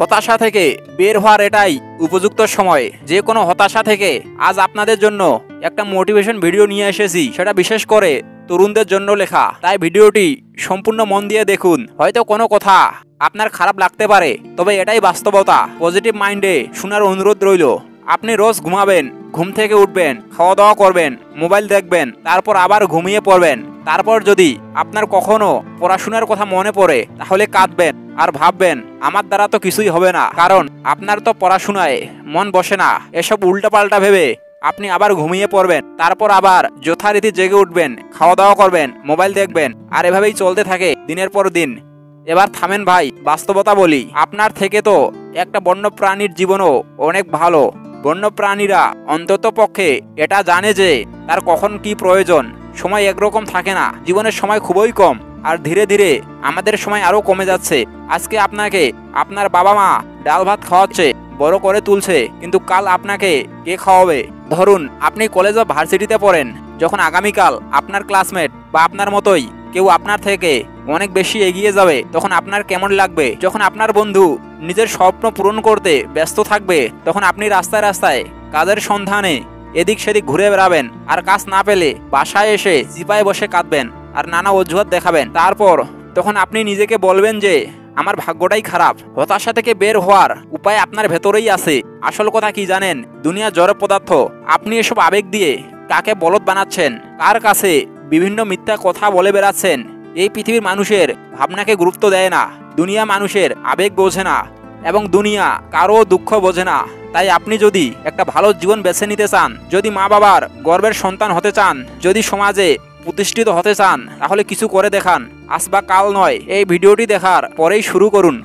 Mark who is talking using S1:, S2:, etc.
S1: হতাশা থেকে বের হওয়ার এটাই উপযুক্ত সময়। যে কোনো হতাশা থেকে আজ আপনাদের জন্য একটা মোটিভেশন ভিডিও নিয়ে এসেছি, সেটা বিশেষ করে তরুণদের জন্য লেখা। তাই ভিডিওটি সম্পূর্ণ মন দিয়ে দেখুন। হয়তো কোনো কথা আপনার খারাপ লাগতে পারে, তবে এটাই বাস্তবতা। পজিটিভ মাইন্ডে শোনার অনুরোধ রইল। আপনি রোজ ঘুমাবেন, ঘুম থেকে উঠবেন, খাওয়া দাওয়া করবেন, মোবাইল দেখবেন, তারপর আবার ঘুমিয়ে পড়বেন। তারপর যদি আপনার কখনো পড়াশোনার কথা মনে পড়ে, তাহলে কাঁদবেন আর ভাববেন আমার দ্বারা তো কিছুই হবে না, কারণ আপনার তো পড়াশোনায় মন বসে না। এসব উল্টাপাল্টা ভেবে আপনি আবার ঘুমিয়ে পড়বেন, তারপর আবার যথারীতি জেগে উঠবেন, খাওয়া দাওয়া করবেন, মোবাইল দেখবেন, আর এভাবেই চলতে থাকে দিনের পর দিন। এবার থামেন ভাই, বাস্তবতা বলি। আপনার থেকে তো একটা বন্য প্রাণীর জীবনও অনেক ভালো। বন্য প্রাণীরা অন্তত পক্ষে এটা জানে যে তার কখন কি প্রয়োজন। সময় একরকম থাকে না, জীবনের সময় খুবই কম, আর ধীরে ধীরে আমাদের সময় আরো কমে যাচ্ছে। আজকে আপনাকে আপনার বাবা মা ডাল ভাত খাওয়াচ্ছে, বড় করে তুলছে, কিন্তু কাল আপনাকে কে খাওয়াবে? ধরুন আপনি কলেজ বা ভার্সিটিতে পড়েন, যখন আগামীকাল আপনার ক্লাসমেট বা আপনার মতোই কেউ আপনার থেকে অনেক বেশি এগিয়ে যাবে, তখন আপনার কেমন লাগবে? যখন আপনার বন্ধু নিজের স্বপ্ন পূরণ করতে ব্যস্ত থাকবে, তখন আপনি রাস্তায় রাস্তায় কাজের সন্ধানে এদিক সেদিক ঘুরে বেড়াবেন, আর কাজ না পেলে বাসায় এসে চিপায় বসে কাঁদবেন আর নানা অজুহাত দেখাবেন। তারপর তখন আপনি নিজেকে বলবেন যে আমার ভাগ্যটাই খারাপ। হতাশা থেকে বের হওয়ার উপায় আপনার ভেতরেই আছে। আসল কথা কি জানেন? দুনিয়া জড় পদার্থ। আপনি এসব আবেগ দিয়ে কাকে বলদ বানাচ্ছেন? কার কাছে বিভিন্ন মিথ্যা কথা বলে বেড়াচ্ছেন? এই পৃথিবীর মানুষের ভাবনাকে গুরুত্ব দেয় না। দুনিয়া মানুষের আবেগ বোঝে না, এবং দুনিয়া কারো দুঃখ বোঝে না। তাই আপনি যদি একটা ভালো জীবন বেছে নিতে চান, যদি মা বাবার গর্বের সন্তান হতে চান, যদি সমাজে প্রতিষ্ঠিত হতে চান, তাহলে কিছু করে দেখান। আজ বা কাল নয়, এই ভিডিওটি দেখার পরেই শুরু করুন।